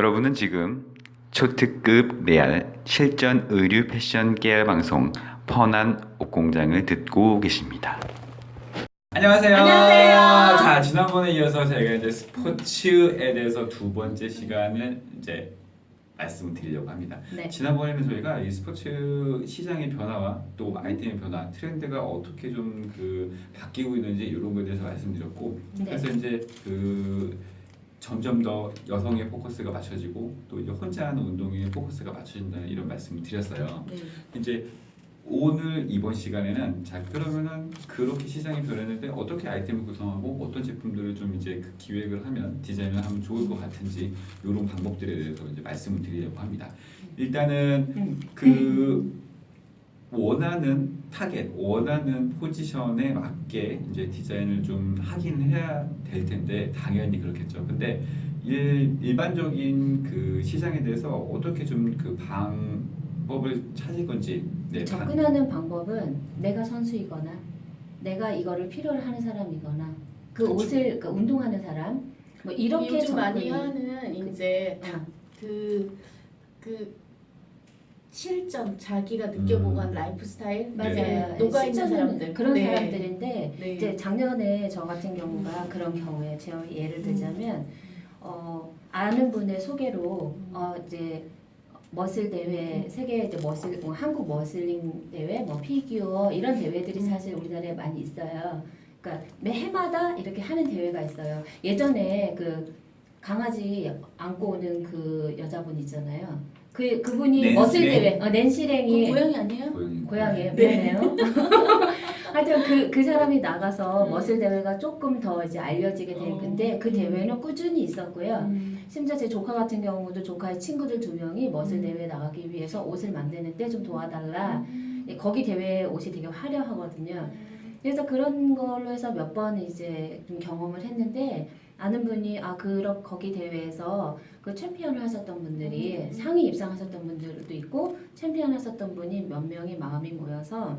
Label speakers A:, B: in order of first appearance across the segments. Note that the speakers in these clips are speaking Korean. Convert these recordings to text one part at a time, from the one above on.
A: 여러분은 지금 초특급 레알 실전 의류 패션 깨알 방송 펀한 옷공장을 듣고 계십니다.
B: 안녕하세요.
C: 안녕하세요.
B: 자, 지난번에 이어서 저희가 이제 스포츠에 대해서 두 번째 시간을 이제 말씀을 드리려고 합니다.
C: 네.
B: 지난번에는 저희가 이 스포츠 시장의 변화와 또 아이템의 변화, 트렌드가 어떻게 좀 바뀌고 있는지 이런 거에 대해서 말씀드렸고,
C: 네.
B: 그래서 이제 점점 더 여성의 포커스가 맞춰지고 또 이제 혼자 하는 운동에 포커스가 맞춰진다는 이런 말씀을 드렸어요.
C: 네.
B: 이제 오늘 이번 시간에는 자 그러면은 그렇게 시장이 변했는데 어떻게 아이템을 구성하고 어떤 제품들을 좀 이제 기획을 하면 디자인을 하면 좋을 것 같은지 이런 방법들에 대해서 이제 말씀을 드리려고 합니다. 일단은 원하는 타겟, 원하는 포지션에 맞게 이제 디자인을 좀 하긴 해야 될 텐데 당연히 그렇겠죠. 근데 일반적인 그 시장에 대해서 어떻게 좀 방법을 찾을 건지
C: 접근하는 방법은 내가 선수이거나 내가 이거를 필요로 하는 사람이거나 그
B: 그렇죠.
C: 옷을 그러니까 운동하는 사람 뭐 이렇게
D: 요즘 많이
C: 접근이-
D: 하는 이제
C: 어.
D: 그 실전 자기가 느껴보고 한 라이프 스타일
C: 맞아요.
D: 녹아 있는
C: 실제로는
D: 사람들
C: 그런
D: 네.
C: 사람들인데
D: 네.
C: 이제 작년에 저 같은 경우가 그런 경우에 제가 예를 들자면 아는 분의 소개로 이제 머슬 대회 세계 이제 머슬 한국 머슬링 대회 뭐 피규어 이런 대회들이 사실 우리나라에 많이 있어요. 그러니까 매 해마다 이렇게 하는 대회가 있어요. 예전에 그 강아지 안고 오는 그 여자분 있잖아요. 그분이
B: 낸시
C: 머슬
B: 랭?
C: 대회 낸시랭이
D: 그 고양이 아니에요?
C: 고양이에요.
D: 네.
C: 미안해요. 하여튼 그 사람이 나가서 머슬 대회가 조금 더 이제 알려지게 될 건데 그 대회는 꾸준히 있었고요. 심지어 제 조카 같은 경우도 조카의 친구들 2명이 머슬 대회에 나가기 위해서 옷을 만드는데 좀 도와달라. 거기 대회 옷이 되게 화려하거든요. 그래서 그런 걸로 해서 몇 번 이제 좀 경험을 했는데 아는 분이 거기 대회에서 그 챔피언을 하셨던 분들이 상위 입상하셨던 분들도 있고 챔피언 하셨던 분이 몇 명이 마음이 모여서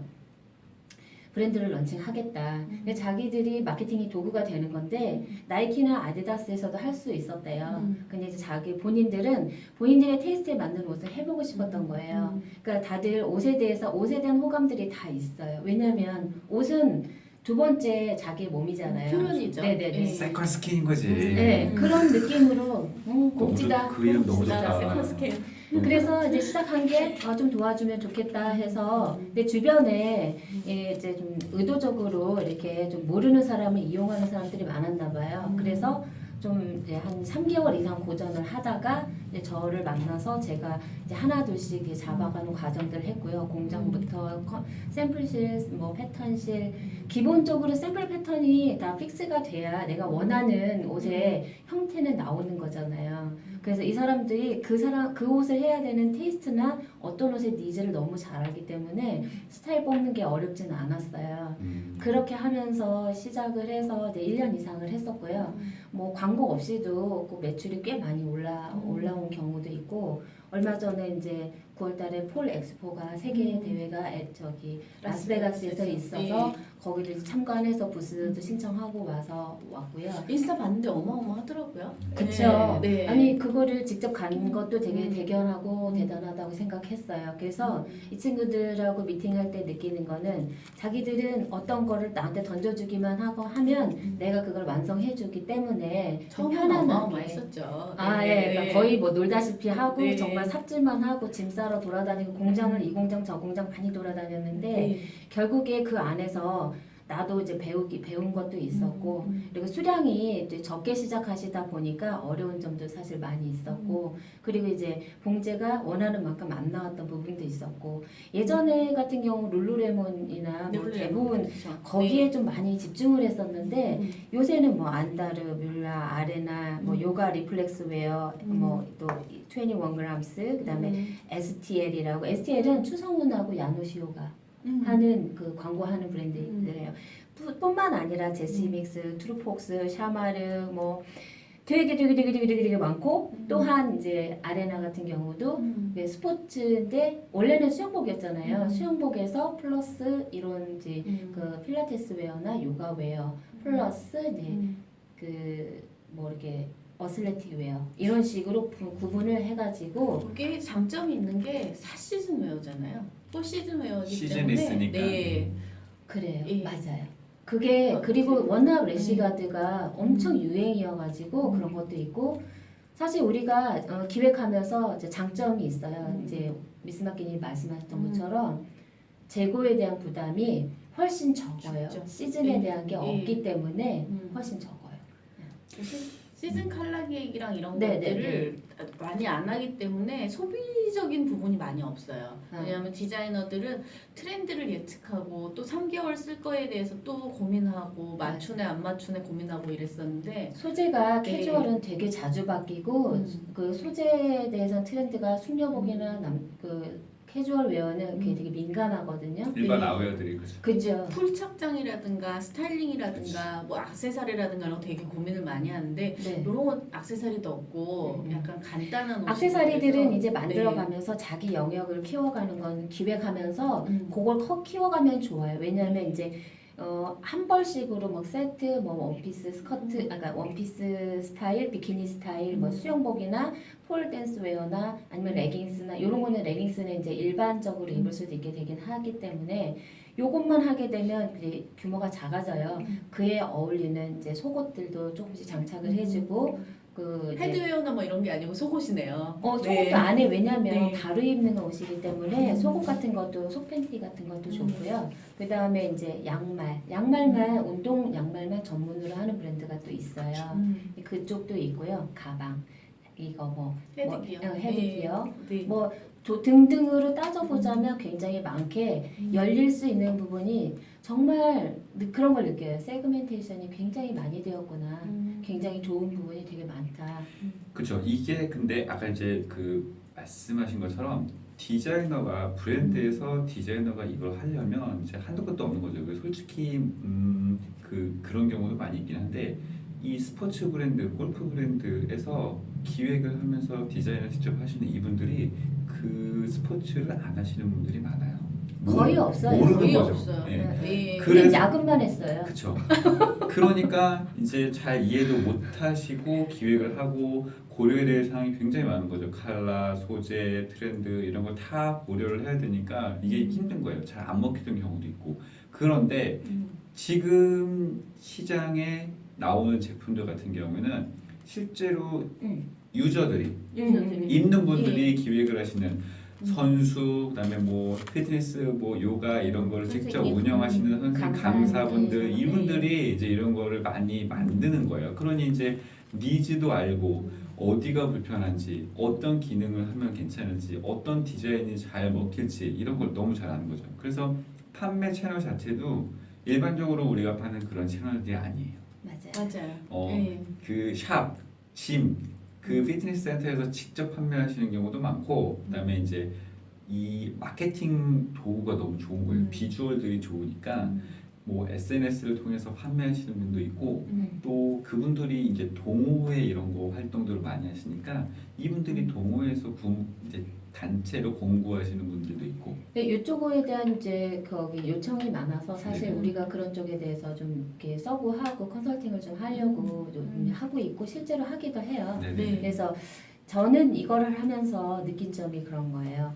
C: 브랜드를 런칭하겠다. 근데 자기들이 마케팅이 도구가 되는 건데 나이키나 아디다스에서도 할 수 있었대요. 근데 이제 본인들의 테이스트에 맞는 옷을 해보고 싶었던 거예요. 그러니까 다들 옷에 대한 호감들이 다 있어요. 왜냐면 옷은 두 번째 자기의 몸이잖아요.
D: 표현이죠.
C: 네네네.
B: 세컨 스킨인 거지.
C: 네, 그런 느낌으로 멋지다.
B: 그 이름 너무 좋다.
D: 세컨 스캔.
C: 그래서 이제 시작한 게 좀 도와주면 좋겠다 해서 근데 주변에 이제 좀 의도적으로 이렇게 좀 모르는 사람을 이용하는 사람들이 많았나 봐요. 그래서 좀 이제 한 3개월 이상 고전을 하다가 이제 저를 만나서 제가 이제 하나 둘씩 이렇게 잡아가는 과정들을 했고요. 공장부터 샘플실, 뭐 패턴실 기본적으로 샘플 패턴이 다 픽스가 돼야 내가 원하는 옷의 형태는 나오는 거잖아요. 그래서 이 사람들이 그 옷을 해야 되는 테이스트나 어떤 옷의 니즈를 너무 잘 알기 때문에 스타일 뽑는 게 어렵진 않았어요. 그렇게 하면서 시작을 해서 이제 1년 이상을 했었고요. 뭐 광고 없이도 그 매출이 꽤 많이 올라온 경우도 있고 얼마 전에 이제 9월달에 폴 엑스포가 세계 대회가 저기 라스베가스에서 있어서 거기를 참관해서 부스도 신청하고 왔고요.
D: 인스타 봤는데 어마어마하더라고요.
C: 그렇죠.
D: 네.
C: 아니 그거를 직접 간 것도 되게 대견하고 대단하다고 생각했어요. 그래서 이 친구들하고 미팅할 때 느끼는 거는 자기들은 어떤 거를 나한테 던져주기만 하고 하면 내가 그걸 완성해주기 때문에 좀
D: 처음에는
C: 편안하게
D: 어마어마했었죠.
C: 예, 그러니까 거의 뭐 놀다시피 하고
D: 네.
C: 정말 삽질만 하고 짐 싸러 돌아다니고 공장을 이 공장 저 공장 많이 돌아다녔는데
D: 네.
C: 결국에 그 안에서 나도 이제 배운 것도 있었고 그리고 수량이 이제 적게 시작하시다 보니까 어려운 점도 사실 많이 있었고 그리고 이제 봉제가 원하는 만큼 안 나왔던 부분도 있었고 예전에 같은 경우 룰루레몬이나 뭐 대부분
D: 그렇죠.
C: 거기에 좀 많이 집중을 했었는데 요새는 뭐 안다르, 뮬라, 아레나, 뭐 요가 리플렉스 웨어, 뭐 또 21g스 그다음에 STL이라고 STL은 추성훈하고 야노시오가 하는 그 광고하는 브랜드들이에요. 뿐만 아니라 제시믹스, 트루폭스, 샤마르 뭐 되게 많고 또한 이제 아레나 같은 경우도 스포츠인데 원래는 수영복이었잖아요. 수영복에서 플러스 이런 이제 그 필라테스 웨어나 요가 웨어 플러스 이제 그 뭐 이렇게 어슬레틱 웨어 이런 식으로 구분을 해가지고
D: 그게 장점이 있는 게 4시즌 웨어잖아요. 4시즌 웨어이기
B: 시즌이
D: 때문에
B: 있으니까.
D: 네.
C: 그래요.
D: 예.
C: 맞아요. 그게
D: 어,
C: 그리고
D: 그-
C: 워낙 래시가드가 엄청 유행이어가지고
D: 음.
C: 그런 것도 있고 사실 우리가 기획하면서 이제 장점이 있어요. 이제 미스 마키님 말씀하셨던 것처럼 재고에 대한 부담이 훨씬 적어요.
D: 적죠.
C: 시즌에
D: 예.
C: 대한 게
D: 예.
C: 없기 때문에
D: 음.
C: 훨씬 적어요.
D: 시즌 칼라 계획이랑 이런
C: 네,
D: 것들을 많이 안 하기 때문에 소비적인 부분이 많이 없어요.
C: 아.
D: 왜냐하면 디자이너들은 트렌드를 예측하고 또 3개월 쓸 거에 대해서 또 고민하고 맞추네 안 맞추네 고민하고 이랬었는데
C: 소재가
D: 네.
C: 캐주얼은 되게 자주 바뀌고 그 소재에 대해서는 트렌드가 숙녀복이나 그 캐주얼 웨어는 그게 되게 민감하거든요.
B: 일반
D: 네.
B: 아웨어들이 그죠.
C: 그죠?
D: 풀 착장이라든가 스타일링이라든가 뭐 액세서리라든가 이런 거 되게 고민을 많이 하는데
C: 네.
D: 이런 거 액세서리도 없고
C: 음.
D: 약간 간단한 옷이
C: 액세서리들은
D: 그래서
C: 이제 만들어가면서 자기 영역을 키워가는 건 기획하면서
D: 음.
C: 그걸 키워가면 좋아요. 왜냐하면 이제 한 벌씩으로 뭐 세트, 뭐 원피스 스커트, 그러니까 원피스 스타일, 비키니 스타일, 뭐 수영복이나 폴 댄스 웨어나 아니면 레깅스나 이런 거는 레깅스는 이제 일반적으로 입을 수도 있게 되긴 하기 때문에 요것만 하게 되면 이제 규모가 작아져요. 그에 어울리는 이제 속옷들도 조금씩 장착을 해주고 그 이제
D: 헤드웨어나 뭐 이런 게 아니고 속옷이네요.
C: 속옷도
D: 네.
C: 안에 왜냐면
D: 네.
C: 가루 입는 옷이기 때문에 속옷 같은 것도 속팬티 같은 것도
D: 음.
C: 좋고요. 그 다음에 이제 양말만 운동 양말만 전문으로 하는 브랜드가 또 있어요. 그쪽도 있고요. 가방 이거 뭐
D: 헤드기어.
C: 헤드기어.
D: 네.
C: 뭐 등등으로 따져보자면 굉장히 많게
D: 음.
C: 열릴 수 있는 부분이 정말 그런 걸 느껴요. 세그멘테이션이 굉장히 많이 되었구나. 굉장히 좋은 부분이 되게 많다.
B: 그렇죠. 이게 근데 아까 이제 그 말씀하신 것처럼 디자이너가 브랜드에서 디자이너가 이걸 하려면 이제 한도 끝도 없는 거죠. 솔직히 그런 경우도 많이 있긴 한데 이 스포츠 브랜드, 골프 브랜드에서 기획을 하면서 디자인을 직접 하시는 이분들이 그 스포츠를 안 하시는 분들이 많아요.
C: 거의 없어요.
B: 모르는
D: 거의
B: 거죠.
D: 없어요.
B: 네.
D: 네.
C: 우리 야근만 했어요.
B: 그렇죠. 그러니까 이제 잘 이해도 못 하시고 기획을 하고 고려해야 될 사항이 굉장히 많은 거죠. 컬러, 소재, 트렌드 이런 걸 다 고려를 해야 되니까 이게 힘든 거예요. 잘 안 먹히던 경우도 있고. 그런데 지금 시장에 나오는 제품들 같은 경우에는 실제로 유저들이 입는 분들이 기획을 하시는 선수, 그다음에 뭐 피트니스, 뭐 요가 이런 거를 직접
D: 선생님.
B: 운영하시는 선생님, 강사분들
C: 강사분들.
B: 이분들이 이제 이런 거를 많이 만드는 거예요. 그러니 이제 니즈도 알고 어디가 불편한지, 어떤 기능을 하면 괜찮을지, 어떤 디자인이 잘 먹힐지 이런 걸 너무 잘 아는 거죠. 그래서 판매 채널 자체도 일반적으로 우리가 파는 그런 채널들이 아니에요.
C: 맞아요.
D: 맞아요. 네.
B: 그 샵, 짐, 그 피트니스 센터에서 직접 판매하시는 경우도 많고, 그다음에 이제 이 마케팅 도구가 너무 좋은 거예요. 비주얼들이 좋으니까 뭐 SNS를 통해서 판매하시는 분도 있고, 또 그분들이 이제 동호회 이런 거 활동들을 많이 하시니까 이분들이 동호회에서 이제 단체로 공부하시는 분들도 있고.
C: 근데 이쪽에 대한 이제 거기 요청이 많아서 사실
B: 네.
C: 우리가 그런 쪽에 대해서 좀 이렇게 서브하고 컨설팅을 좀 하려고 좀 하고 있고 실제로 하기도 해요.
B: 네네.
D: 네.
C: 그래서 저는 이거를 하면서 느낀 점이 그런 거예요.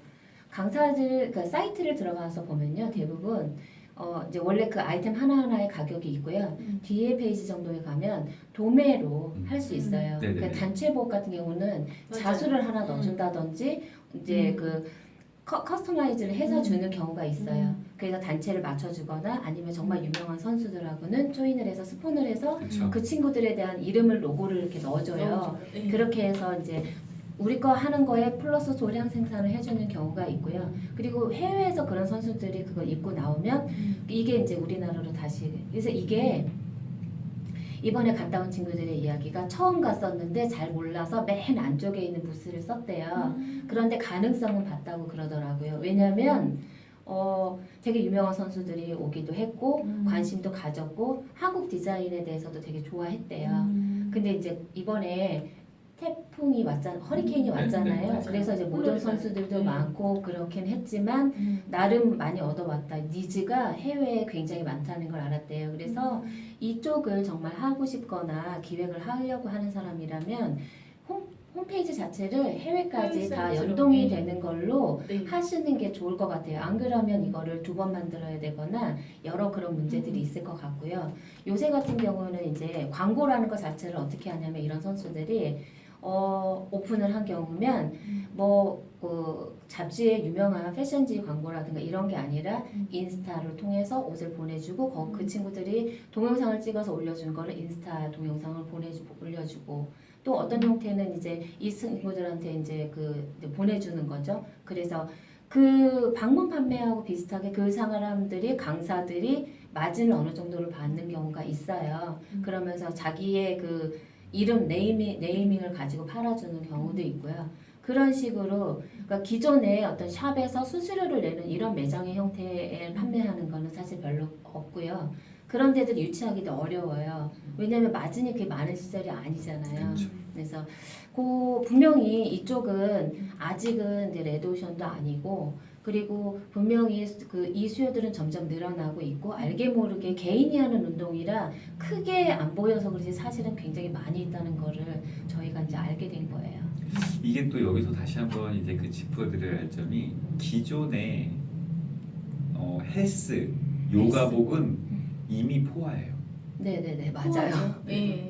C: 강사들 그러니까 사이트를 들어가서 보면요 대부분 이제 원래 그 아이템 하나하나의 가격이 있고요. 뒤에 페이지 정도에 가면 도매로 할 수 있어요.
B: 네네네.
C: 그러니까 단체복 같은 경우는
D: 맞아요.
C: 자수를 하나 넣어준다든지 이제 그 커스터마이즈를 해서 주는 경우가 있어요. 그래서 단체를 맞춰주거나 아니면 정말 유명한 선수들하고는 조인을 해서 스폰을 해서
B: 그렇죠.
C: 그 친구들에 대한 이름을 로고를 이렇게 넣어줘요.
D: 네.
C: 그렇게 해서 이제 우리 거 하는 거에 플러스 소량 생산을 해주는 경우가 있고요. 그리고 해외에서 그런 선수들이 그걸 입고 나오면 이게 이제 우리나라로 다시 그래서 이게 이번에 갔다 온 친구들의 이야기가 처음 갔었는데 잘 몰라서 맨 안쪽에 있는 부스를 썼대요. 그런데 가능성은 봤다고 그러더라고요. 왜냐하면 되게 유명한 선수들이 오기도 했고 관심도 가졌고 한국 디자인에 대해서도 되게 좋아했대요. 근데 이제 이번에 태풍이 왔잖아요. 허리케인이
B: 네,
C: 왔잖아요.
B: 네,
D: 맞아요.
C: 그래서 이제 모든
D: 플로리다.
C: 선수들도
D: 네.
C: 많고 그렇긴 했지만 나름 많이 얻어왔다. 니즈가 해외에 굉장히 많다는 걸 알았대요. 그래서 이쪽을 정말 하고 싶거나 기획을 하려고 하는 사람이라면 홈페이지 자체를 해외까지
D: 해외
C: 다
D: 사이트로,
C: 연동이
D: 네.
C: 되는 걸로
D: 네.
C: 하시는 게 좋을 것 같아요. 안 그러면 이거를 2번 만들어야 되거나 여러 그런 문제들이 있을 것 같고요. 요새 같은 경우는 이제 광고라는 것 자체를 어떻게 하냐면 이런 선수들이 오픈을 한 경우면 그 잡지에 유명한 패션지 광고라든가 이런 게 아니라 인스타를 통해서 옷을 보내주고 그 친구들이 동영상을 찍어서 올려주는 거를 인스타 동영상을 올려주고 또 어떤 형태는 이제 이 친구들한테 이제 이제 보내주는 거죠. 그래서 그 방문 판매하고 비슷하게 그 사람들이 강사들이 마진을 어느 정도를 받는 경우가 있어요. 그러면서 자기의 그 이름 네이밍을 가지고 팔아주는 경우도 있고요. 그런 식으로 그러니까 기존에 어떤 샵에서 수수료를 내는 이런 매장의 형태에 판매하는 거는 사실 별로 없고요. 그런 데들 유치하기도 어려워요. 왜냐하면 마진이 그렇게 많은 시절이 아니잖아요.
B: 그렇죠.
C: 그래서 분명히 이쪽은 아직은 이제 레드오션도 아니고 그리고 분명히 이 수요들은 점점 늘어나고 있고 알게 모르게 개인이 하는 운동이라 크게 안 보여서 그렇지 사실은 굉장히 많이 있다는 거를 저희가 이제 알게 된 거예요.
B: 이게 또 여기서 다시 한번 이제 짚어드려야 할 점이 기존의 헬스, 요가복은 이미 포화예요.
C: 네네네 맞아요.
D: 네.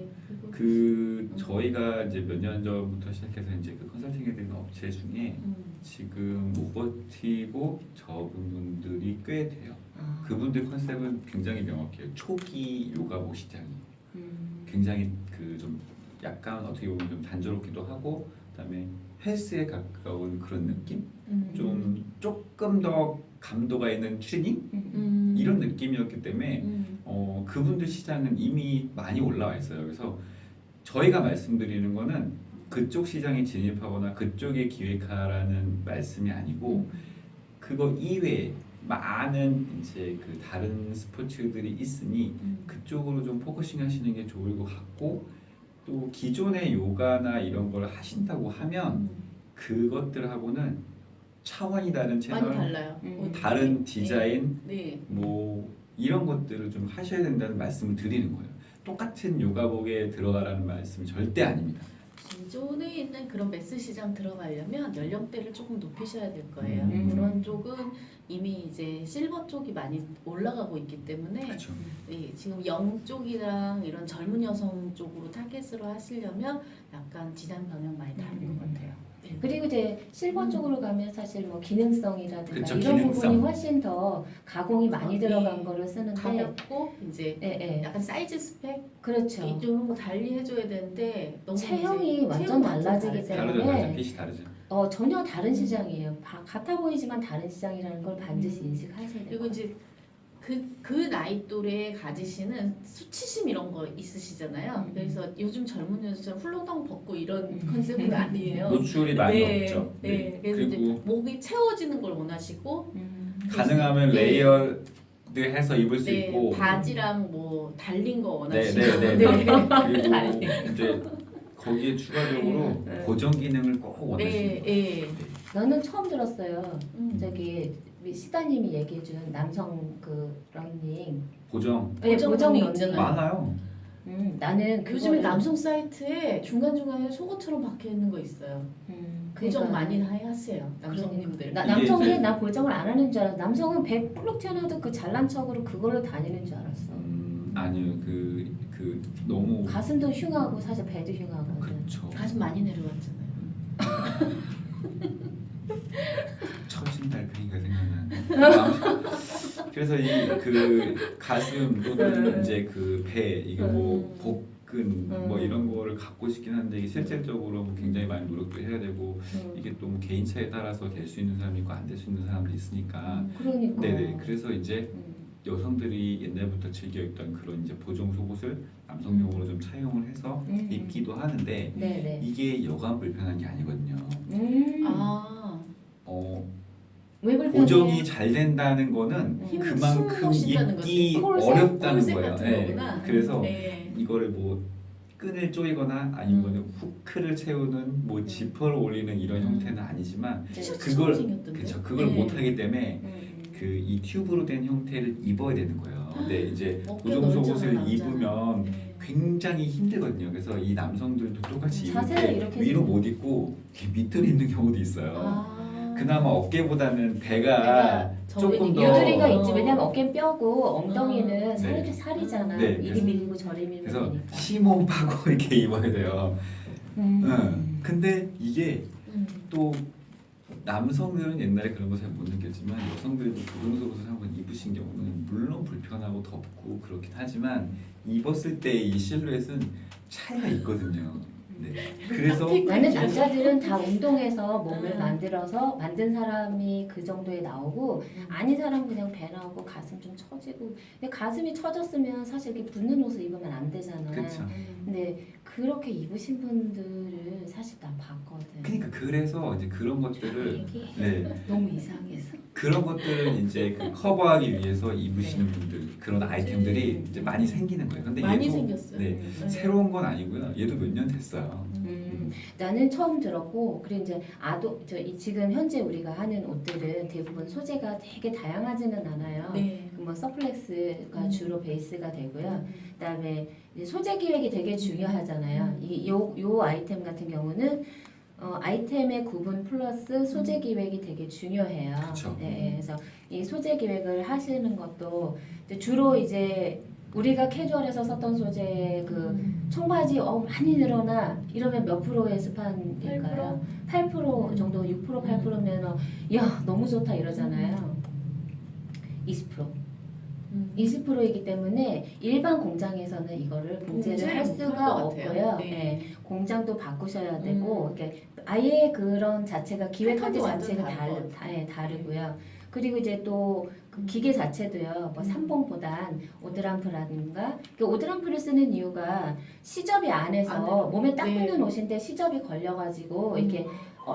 B: 저희가 이제 몇 년 전부터 시작해서 이제 그 컨설팅해드리는 업체 중에 지금 못 버티고 저분들이 꽤 돼요. 그분들 컨셉은 굉장히 명확해요. 초기 요가복 시장이에요. 굉장히 좀 약간 어떻게 보면 좀 단조롭기도 하고 그다음에 헬스에 가까운 그런 느낌? 좀 조금 더 감도가 있는 트레이닝? 이런 느낌이었기 때문에 그분들 시장은 이미 많이 올라와 있어요. 그래서 저희가 말씀드리는 거는 그쪽 시장에 진입하거나 그쪽에 기획하라는 말씀이 아니고 그거 이외에 많은 이제 그 다른 스포츠들이 있으니 그쪽으로 좀 포커싱 하시는 게 좋을 것 같고 또 기존의 요가나 이런 걸 하신다고 하면 그것들하고는 차원이 다른
D: 많이
B: 채널,
D: 달라요.
B: 다른 디자인
D: 네.
B: 뭐 이런 것들을 좀 하셔야 된다는 말씀을 드리는 거예요. 똑같은 요가복에 들어가라는 말씀이 절대 아닙니다.
D: 기존에 있는 그런 매스 시장 들어가려면 연령대를 조금 높이셔야 될 거예요. 그런 쪽은 이미 이제 실버 쪽이 많이 올라가고 있기 때문에
B: 그렇죠.
D: 네, 지금 영 쪽이랑 이런 젊은 여성 쪽으로 타겟으로 하시려면 약간 디자인 방향 많이 다른 것 같아요. 네.
C: 그리고 이제 실버 쪽으로 가면 사실 뭐 기능성이라든가
B: 그쵸,
C: 이런
B: 기능성.
C: 부분이 훨씬 더 가공이 많이 들어간 거를 쓰는데
D: 가볍고 이제
C: 예.
D: 약간 사이즈 스펙
C: 그렇죠.
D: 이런 거 달리 해줘야 되는데 너무
C: 체형이
D: 이제
C: 완전
D: 체형이
C: 달라지기
D: 다르잖아요.
C: 때문에
B: 다르죠. 핏이 다르죠.
C: 전혀 다른 시장이에요. 같아 보이지만 다른 시장이라는 걸 반드시 인식하셔야 돼요.
D: 그리고 이제 그 나이 또래에 가지시는 수치심 이런 거 있으시잖아요. 그래서 요즘 젊은 여자처럼 훌렁덩 벗고 이런 컨셉은 아니에요.
B: 노출이 많이
D: 네,
B: 없죠.
D: 네. 그래서 이제
B: 그리고
D: 목이 채워지는 걸 원하시고
B: 가능하면
D: 네.
B: 레이어드 해서 입을 수
D: 네,
B: 있고
D: 바지랑 뭐 달린 거 원하시고
B: 네네네. 그리고
C: 달린.
B: 이제 거기에 추가적으로
C: 네.
B: 고정 기능을 꼭 원하시는
D: 네,
B: 거예요.
D: 네.
C: 나는 처음 들었어요.
D: 음.
C: 저기 시다님이 얘기해준 남성 러닝.
B: 고정
C: 네,
D: 고정
C: 고정
D: 러닝
C: 러닝.
D: 있잖아요.
B: 많아요.
C: 나는
D: 요즘에
C: 그거를-
D: 남성 사이트에 중간중간에 속옷처럼 박혀 있는 거 있어요. 고정
C: 그러니까
D: 많이 하세요, 남성님들.
C: 남성이
B: 이제-
C: 나 고정을 안 하는 줄 알았어. 남성은 배 볼록 튀어나와도 그 잘난 척으로 그걸로 다니는 줄 알았어.
B: 아니요 그 너무
C: 가슴도 흉하고 사실 배도 흉하고.
B: 그렇죠.
D: 가슴 많이 내려왔잖아요.
B: 처진 달팽이가 생각나는. 그래서 이 그 가슴 또는 이제 그 배 이게 뭐 복근 뭐 이런 거를 갖고 싶긴 한데 이게 실질적으로 뭐 굉장히 많이 노력도 해야 되고 이게 또 뭐 개인차에 따라서 될 수 있는 사람이 있고 안 될 수 있는 사람도 있으니까.
C: 그러니까.
B: 네네. 그래서 이제 여성들이 옛날부터 즐겨 입던 그런 이제 보정 속옷을 남성용으로 좀 차용을 해서 입기도 하는데
C: 네네.
B: 이게 여간 불편한 게 아니거든요.
D: 아,
C: 왜 불편해요?
B: 보정이 잘 된다는 거는
D: 힘을
B: 그만큼
D: 숨 모신다는
B: 입기
D: 거지.
C: 콜셋?
B: 어렵다는
D: 콜셋
B: 거예요.
D: 같은
B: 네.
D: 거구나.
B: 그래서
D: 네.
B: 이거를 뭐 끈을 조이거나 아니면 후크를 채우는 뭐 지퍼를 올리는 이런 형태는 아니지만
C: 네.
B: 그걸
D: 생겼던데?
B: 그걸
D: 네.
B: 못하기 때문에 그 이 튜브로 된 형태를 입어야 되는 거예요. 근데 이제
D: 어깨
B: 고정 속옷을
D: 넓잖아, 남자는.
B: 입으면
D: 네.
B: 굉장히 힘들거든요. 그래서 이 남성들도 똑같이 입을
C: 자세를
B: 때
C: 이렇게
B: 위로
C: 해서.
B: 못 입고 이렇게 밑으로 입는 경우도 있어요.
D: 아.
B: 그나마 어깨보다는 배가
D: 배가
B: 조금 더
C: 유두리가 있지. 왜냐면 어깨는 뼈고 엉덩이는
B: 네.
C: 살이잖아.
B: 네,
C: 이리
B: 그래서-
C: 밀리고 저리 밀면
B: 그래서
C: 되니까.
B: 심호흡 하고 이렇게 입어야 돼요. 근데 이게
D: 음.
B: 또 남성들은 옛날에 그런 거 잘 못 느꼈지만 여성들도 고정 속옷을 한번 입으신 경우는 물론 불편하고 덥고 그렇긴 하지만 입었을 때 이 실루엣은 차이가 있거든요. 네. 그래서
C: 나는 남자들은 다 운동해서 몸을
D: 음.
C: 만들어서 만든 사람이 그 정도에 나오고 아닌 사람은 그냥 배 나오고 가슴 좀 처지고. 근데 가슴이 처졌으면 사실 이렇게 붙는 옷을 입으면 안 되잖아.
B: 그쵸.
C: 근데 그렇게 입으신 분들을 사실 난 봤거든.
B: 그러니까 그래서 이제 그런 것들을 네
C: 너무 이상해서.
B: 그런 것들을 이제 그 커버하기 위해서 입으시는 분들 그런 아이템들이 이제 많이 생기는 거예요. 근데
D: 많이
B: 얘도
D: 생겼어요.
B: 네,
D: 네.
B: 새로운 건 아니고요. 얘도 몇 년 됐어요.
C: 나는 처음 들었고 그리고 이제 지금 현재 우리가 하는 옷들은 대부분 소재가 되게 다양하지는 않아요.
D: 네.
C: 뭐 서플렉스가
D: 음.
C: 주로 베이스가 되고요. 그다음에 이제 소재 기획이 되게 중요하잖아요. 요 아이템 같은 경우는 아이템의 구분 플러스 소재 기획이 되게 중요해요.
B: 그쵸.
C: 네, 그래서 이 소재 기획을 하시는 것도 이제 주로 이제 우리가 캐주얼에서 썼던 소재 그 청바지 많이 늘어나 이러면 몇 프로의 스판일까요? 8% 정도, 6% 8%면 야 너무 좋다 이러잖아요. 20%. 20%이기 때문에 일반 공장에서는 이거를 봉제를 할 수가 없고요.
D: 네.
C: 네, 공장도 바꾸셔야 되고 이렇게 아예 그런 자체가 기획하기
D: 패턴이 완전
C: 자체가
D: 다를 것 같아요.
C: 다르고요. 그리고 이제 또 그 기계 자체도요. 뭐 삼봉보단 오드람프라든가 그 오드람프를 쓰는 이유가 시접이 안에서
D: 안에로.
C: 몸에 딱
D: 네.
C: 붙는 옷인데 시접이 걸려가지고 이렇게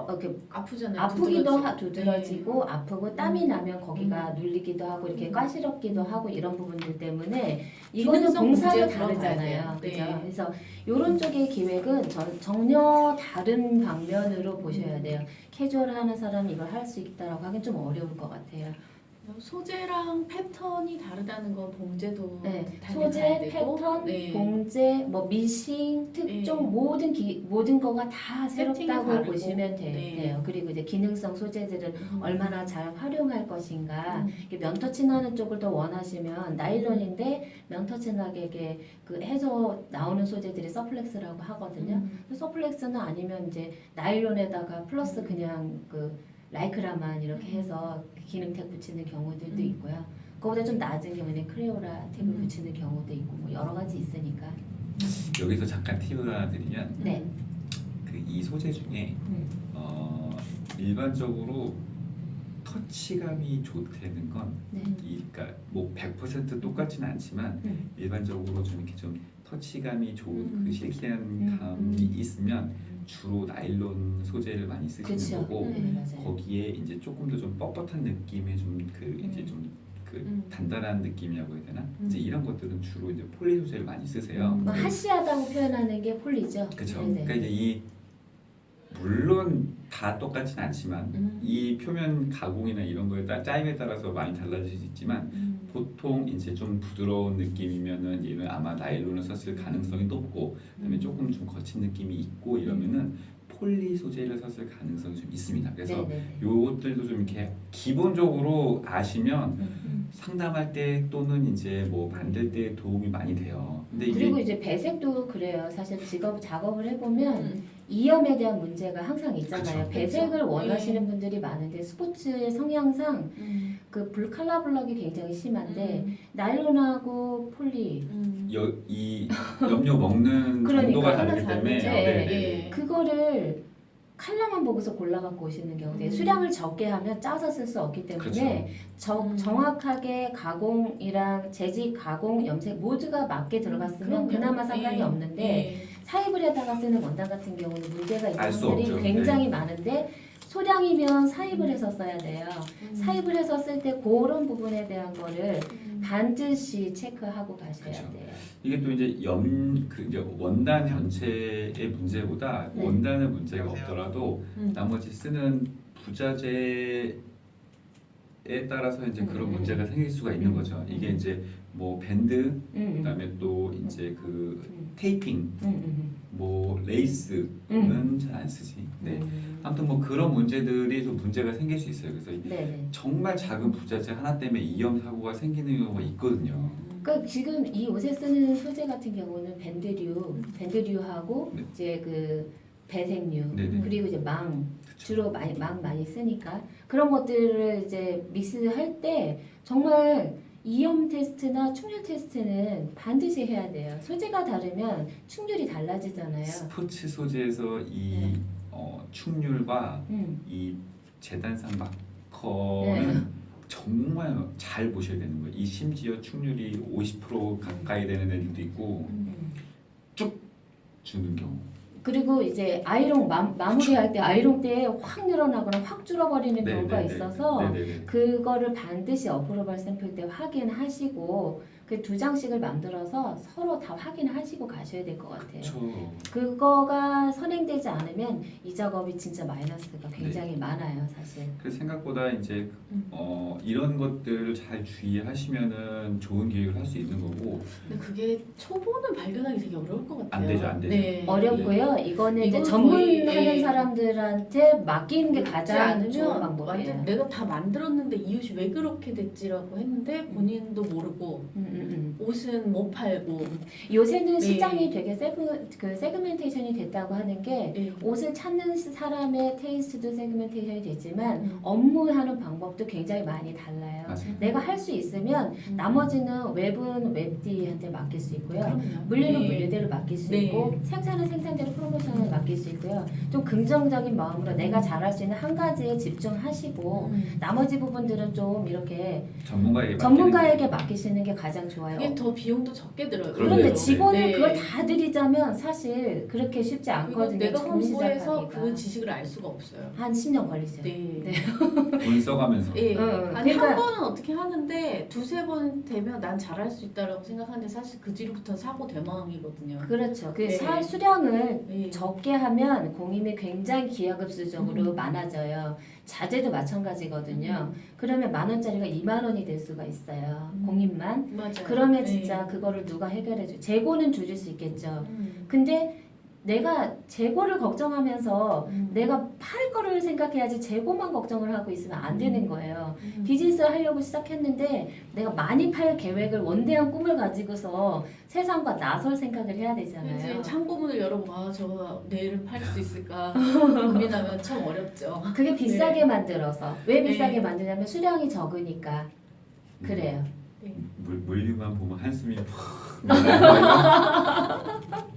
C: 이렇게
D: 아프잖아요.
C: 아프기도
D: 두드러지고.
C: 두드러지고 아프고 땀이 나면 거기가 눌리기도 하고 이렇게 까시럽기도 하고 이런 부분들 때문에 이거는
D: 기능성
C: 공사가
D: 문제 들어가야
C: 다르잖아요.
D: 돼요.
C: 그죠?
D: 네.
C: 그래서 이런 쪽의 기획은 전혀 다른 방면으로 보셔야 돼요. 캐주얼하는 사람이 이걸 할 수 있다라고 하긴 좀 어려울 것 같아요.
D: 소재랑 패턴이 다르다는 건 봉제도
C: 네,
D: 당연히
C: 소재,
D: 가야 되고,
C: 패턴,
D: 네.
C: 봉제, 뭐 미싱, 특종
D: 네.
C: 모든 거가 다
D: 세팅이
C: 새롭다고
D: 다르고.
C: 보시면
D: 네.
C: 돼요. 그리고 이제 기능성 소재들을 얼마나 잘 활용할 것인가.
D: 음.
C: 이게 면터치 나는 쪽을 더 원하시면 나일론인데 면터치 나게 그 해서 나오는 소재들이 서플렉스라고 하거든요. 서플렉스는 아니면 이제 나일론에다가 플러스 그냥 그 라이크라만 이렇게 해서 기능택 붙이는 경우들도 있고요. 그거보다 좀 낮은 경우에는 크레오라 탭을 붙이는 경우도 있고 뭐 여러 가지 있으니까.
B: 여기서 잠깐 팁을 하나 드리면
C: 네.
B: 그 이 소재 중에 일반적으로 터치감이 좋다는 건
C: 네.
B: 그러니까 뭐 100% 똑같지는 않지만 일반적으로 좀 이렇게 좀 터치감이 좋은 그 실키한 감이 있으면 주로 나일론 소재를 많이 쓰시는
C: 그렇죠.
B: 거고
C: 네, 맞아요.
B: 거기에 이제 조금 더 좀 뻣뻣한 느낌의 좀 그 이제 좀 그 단단한 느낌이라고 해야 되나? 이제 이런 것들은 주로 이제 폴리 소재를 많이 쓰세요.
C: 뭐 하시하다고 표현하는 게 폴리죠.
B: 그렇죠.
C: 네네.
B: 그러니까 이제 이 물론 다 똑같진 않지만 이 표면 가공이나 이런 거에 따라 짜임에 따라서 많이 달라질 수 있지만 보통 이제 좀 부드러운 느낌이면은 얘는 아마 나일론을 썼을 가능성이 높고 그다음에 조금 좀 거친 느낌이 있고 이러면은 폴리 소재를 썼을 가능성이 좀 있습니다. 그래서
C: 네네네.
B: 요것들도 좀 이렇게 기본적으로 아시면 상담할 때 또는 이제 뭐 만들 때 도움이 많이 돼요. 근데 이게
C: 그리고 이제 배색도 그래요. 사실 작업을 해보면 이염에 대한 문제가 항상 있잖아요.
B: 그쵸.
C: 배색을
D: 그쵸.
C: 원하시는 분들이 많은데 스포츠의 성향상 그 컬러 블럭이 굉장히 심한데 나일론하고 폴리
B: 이 염료 먹는
C: 그러니까
B: 정도가
D: 하나
B: 다르기 때문에
D: 다르죠.
B: 네.
C: 그거를 컬러만 보고서 골라갖고 오시는 경우에 수량을 적게 하면 짜서 쓸 수 없기 때문에 정확하게 가공이랑 재질, 가공, 염색 모두가 맞게 들어갔으면 그나마 상관이 없는데 사이블에다가 쓰는 원단 같은 경우는 문제가 있는
B: 알수
C: 분들이
B: 없죠.
C: 굉장히 많은데 소량이면 사입을 해서 써야 돼요. 사입을 해서 쓸 때 그런 부분에 대한 거를 반드시 체크하고 가셔야
B: 그쵸.
C: 돼요.
B: 이게 또 이제 그 이제 원단 전체의 문제보다
C: 네.
B: 원단의 문제가 없더라도 나머지 쓰는 부자재에 따라서 이제 그런 문제가 생길 수가 있는 거죠. 이게 이제 뭐 밴드, 그다음에 또 이제 그 테이핑, 뭐 레이스는 잘 안 쓰지. 네. 아무튼 뭐 그런 문제들이 좀 문제가 생길 수 있어요. 그래서
C: 네네.
B: 정말 작은 부자재 하나 때문에 이염 사고가 생기는 경우가 있거든요.
C: 그러니까 지금 이 옷에 쓰는 소재 같은 경우는 밴드류하고
B: 네.
C: 이제 그 배색류
B: 네네.
C: 그리고 이제 망
B: 그쵸.
C: 주로 망 많이 쓰니까 그런 것들을 이제 믹스할 때 정말 이염 테스트나 충률 테스트는 반드시 해야 돼요. 소재가 다르면 충률이 달라지잖아요.
B: 스포츠 소재에서 이 충률과
C: 음.
B: 이 재단상 마커는
C: 네.
B: 정말 잘 보셔야 되는 거예요. 이 심지어 충률이 50% 가까이 되는 애들도 있고 쭉 주는 경우.
C: 그리고 이제 아이롱 마무리할 때 아이롱 때 확 늘어나거나 확 줄어버리는 경우가 있어서
B: 네네네.
C: 그거를 반드시 어프로벌 샘플 때 확인하시고 그 2장씩을 만들어서 서로 다 확인하시고 가셔야 될 것 같아요.
B: 그렇죠.
C: 그거가 선행되지 않으면 이 작업이 진짜 마이너스가 굉장히 많아요, 사실.
B: 그래서 생각보다 이제 이런 것들을 잘 주의하시면은 좋은 기획을 할 수 있는 거고.
D: 근데 그게 초보는 발견하기 되게 어려울 것 같아요.
B: 안 되죠, 안 되죠.
D: 네.
C: 어렵고요. 이거는 이제
D: 이건
C: 전문하는
D: 거의, 예.
C: 사람들한테 맡기는 게
D: 그렇지
C: 가장 좋은
D: 않으면
C: 방법이에요.
D: 완전 내가 다 만들었는데 이웃이 왜 그렇게 됐지라고 했는데 본인도 모르고 옷은 못 팔고
C: 요새는
D: 네.
C: 시장이 되게 세그멘테이션이 됐다고 하는 게
D: 네.
C: 옷을 찾는 사람의 테이스트도 세그멘테이션이 됐지만 업무하는 방법도 굉장히 많이 달라요.
B: 맞아요.
C: 내가 할 수 있으면 나머지는 웹은 웹디한테 맡길 수 있고요.
D: 그럼요.
C: 물류는
D: 네.
C: 물류대로 맡길 수
D: 네.
C: 있고 생산은 생산대로 프로모션을 맡길 수 있고요. 좀 긍정적인 마음으로 내가 잘할 수 있는 한 가지에 집중하시고 나머지 부분들은 좀 이렇게 전문가에게 맡기시는 게 가장 좋아요.
D: 이게 더 비용도 적게 들어요.
C: 그런데
B: 그럼요.
C: 직원을
D: 네.
C: 그걸 다 들이자면 사실 그렇게 쉽지
D: 그리고
C: 않거든요.
D: 내가
C: 처음
D: 공부해서
C: 시작하기가.
D: 그 지식을 알 수가 없어요.
C: 한 10년 걸리죠.
D: 네.
C: 네.
B: 돈 써가면서.
D: 예. 아니
C: 그러니까-
D: 한 번은 어떻게 하는데 두세 번 되면 난 잘할 수 있다라고 생각하는데 사실 그 뒤로부터 사고 대망이거든요.
C: 그렇죠. 그
D: 네.
C: 수량을
D: 네.
C: 적게 하면 공임이 굉장히 기하급수적으로 많아져요. 자재도 마찬가지거든요. 그러면 10,000원짜리가 20,000원이 될 수가 있어요. 공임만.
D: 맞아요.
C: 그러면
D: 네.
C: 진짜 그거를 누가 해결해줘? 재고는 줄일 수 있겠죠.
D: 음.
C: 근데 내가 재고를 걱정하면서 내가 팔 거를 생각해야지 재고만 걱정을 하고 있으면 안 되는 거예요. 비즈니스를 하려고 시작했는데 내가 많이 팔 계획을 원대한 꿈을 가지고서 세상과 나설 생각을 해야 되잖아요.
D: 이제 창고문을 열어보고 아 저거 내일은 팔 수 있을까 고민하면 참 어렵죠.
C: 그게 비싸게
D: 네.
C: 만들어서 왜 비싸게
D: 네.
C: 만드냐면 수량이 적으니까 그래요.
B: 물류만 보면 한숨이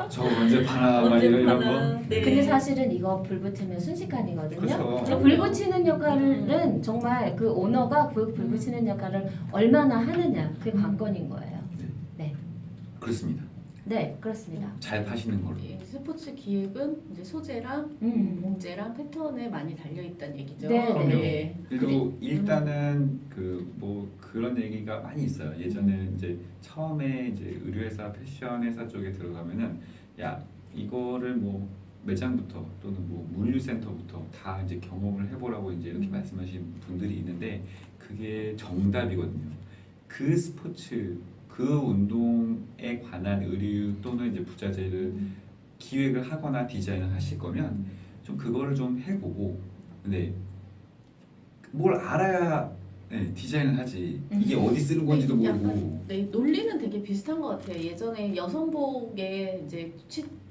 B: 저거 언제 파나 막
D: 언제
B: 이런
D: 파나.
B: 거.
D: 네.
C: 근데 사실은 이거 불 붙으면 순식간이거든요.
B: 그렇죠.
C: 불 붙이는 역할은 정말 그 오너가 그 불 붙이는 역할을 얼마나 하느냐 그게 관건인 거예요.
B: 그렇습니다.
C: 네, 그렇습니다.
B: 잘 파시는 걸로.
D: 예, 스포츠 기획은 이제 소재랑 봉제랑 패턴에 많이 달려 있다는 얘기죠.
C: 네, 네,
D: 네.
B: 그리고 일단은 그 뭐 그런 얘기가 많이 있어요. 예전에 이제 처음에 이제 의류회사, 패션회사 쪽에 들어가면은 야 이거를 뭐 매장부터 또는 뭐 물류센터부터 다 이제 경험을 해보라고 이제 이렇게 말씀하신 분들이 있는데 그게 정답이거든요. 그 스포츠 그 운동에 관한 의류 또는 이제 부자재를 기획을 하거나 디자인을 하실 거면 좀 그거를 좀 해보고 근데 뭘 알아야 디자인을 하지 이게 어디 쓰는 건지도 모르고
D: 약간, 네, 논리는 되게 비슷한 것 같아요. 예전에 여성복에 이제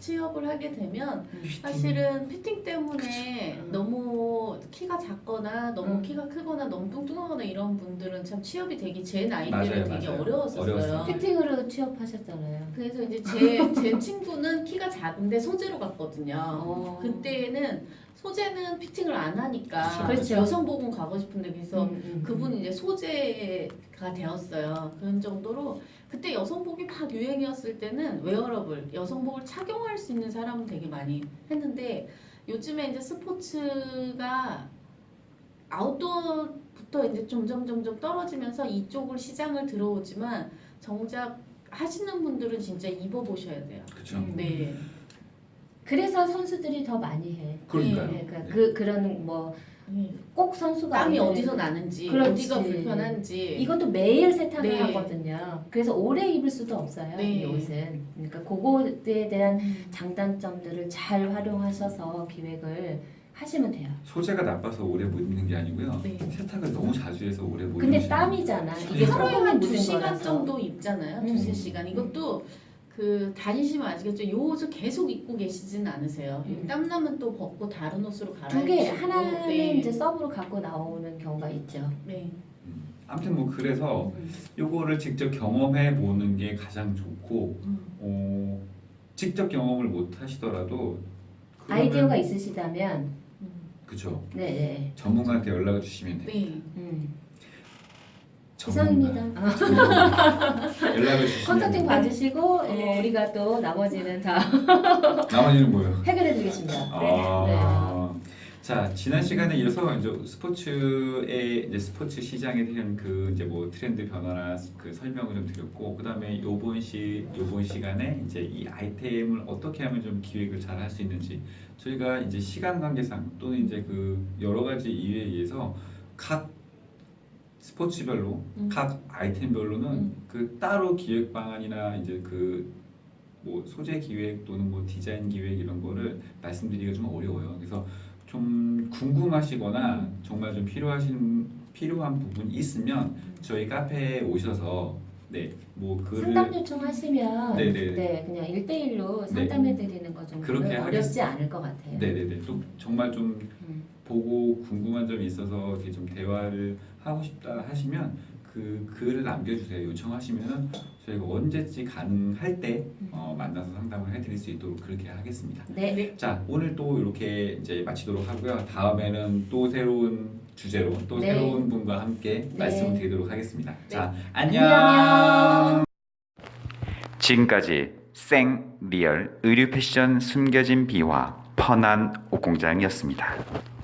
D: 취업을 하게 되면 사실은 피팅 때문에 너무 키가 작거나 너무 키가 크거나 너무 뚱뚱하거나 이런 분들은 참 취업이 되기 제 나이 때는
B: 맞아요,
D: 되게
B: 맞아요.
D: 어려웠었어요.
B: 어려웠어요.
C: 피팅으로 취업하셨잖아요.
D: 그래서 이제 제 친구는 키가 작은데 소재로 갔거든요. 그때는 소재는 피팅을 안 하니까
C: 그렇죠.
D: 여성복은 가고 싶은데 그래서 그분이 이제 소재가 되었어요. 그런 정도로 그때 여성복이 막 유행이었을 때는 웨어러블 여성복을 착용할 수 있는 사람은 되게 많이 했는데 요즘에 이제 스포츠가 아웃도어 부터 이제 점점 떨어지면서 이쪽을 시장을 들어오지만 정작 하시는 분들은 진짜 입어보셔야 돼요.
B: 그렇죠.
D: 네.
C: 그래서 선수들이 더 많이 해.
B: 그러니까요.
C: 네, 그러니까
B: 네.
C: 그런 뭐
D: 네.
C: 꼭 선수가
D: 땀이
C: 아니라
D: 어디서 나는지,
C: 그렇지.
D: 어디가 불편한지.
C: 이것도 매일 세탁을
D: 네.
C: 하거든요. 그래서 오래 입을 수도 없어요.
D: 네.
C: 이 옷은. 그러니까 그거에 대한
D: 음.
C: 장단점들을 잘 활용하셔서 기획을 하시면 돼요.
B: 소재가 나빠서 오래 못 입는 게 아니고요.
D: 네.
B: 세탁을 너무 자주 해서 오래 못
C: 근데
B: 입는
C: 땀이잖아. 이게
D: 하루에
C: 소금이
D: 한
C: 묻은
D: 2시간
C: 거라서.
D: 정도 입잖아요.
C: 음.
D: 2-3시간. 이것도 그 다니시면 아시겠죠? 요 옷을 계속 입고 계시진 않으세요. 땀나면 또 벗고 다른 옷으로 갈아입으시고.
C: 두 개, 하나는
D: 네.
C: 이제 서브로 갖고 나오는 경우가 있죠.
D: 네.
B: 아무튼 뭐 그래서
C: 음.
B: 요거를 직접 경험해 보는 게 가장 좋고
D: 음.
B: 직접 경험을 못 하시더라도
C: 아이디어가 있으시다면,
B: 그죠.
C: 네,
B: 전문가한테 연락을 주시면 돼요.
D: 네.
C: 이상입니다.
B: 연락을 주시면
C: 컨설팅
B: 돼요.
C: 받으시고
D: 네.
C: 우리가 또 나머지는 다
B: 나머지는 뭐예요?
C: 해결해드리겠습니다.
B: 아, 자 지난 시간에 이어서 이제 스포츠의 스포츠 시장에 대한 그 이제 뭐 트렌드 변화나 그 설명을 좀 드렸고 그다음에 요번 시간에 이제 이 아이템을 어떻게 하면 좀 기획을 잘 할 수 있는지 저희가 이제 시간 관계상 또는 이제 그 여러 가지 이유에 의해서 각 스포츠별로 각 아이템별로는 그 따로 기획 방안이나 이제 그 뭐 소재 기획 또는 뭐 디자인 기획 이런 거를 말씀드리기가 좀 어려워요. 그래서 좀 궁금하시거나 정말 좀 필요한 부분이 있으면 저희 카페에 오셔서 뭐 글을
C: 상담 요청하시면
B: 네네네.
C: 네, 그냥 1대1로 상담해드리는 거 좀
B: 그렇게
C: 어렵지 않을 것 같아요.
B: 네네네 또 정말 좀
C: 음.
B: 보고 궁금한 점이 있어서 이렇게 좀 대화를 하고 싶다 하시면 그 글을 남겨주세요. 요청하시면은 저희가 언제든지 가능할 때 만나서 상담을 해드릴 수 있도록 그렇게 하겠습니다.
C: 네.
B: 자 오늘 또 이렇게 이제 마치도록 하고요. 다음에는 또 새로운 주제로 또
C: 네.
B: 새로운 분과 함께
C: 네.
B: 말씀을 드리도록 하겠습니다. 자
C: 안녕.
A: 지금까지 생 리얼 의류 패션 숨겨진 비화 펀한 옷공장이었습니다.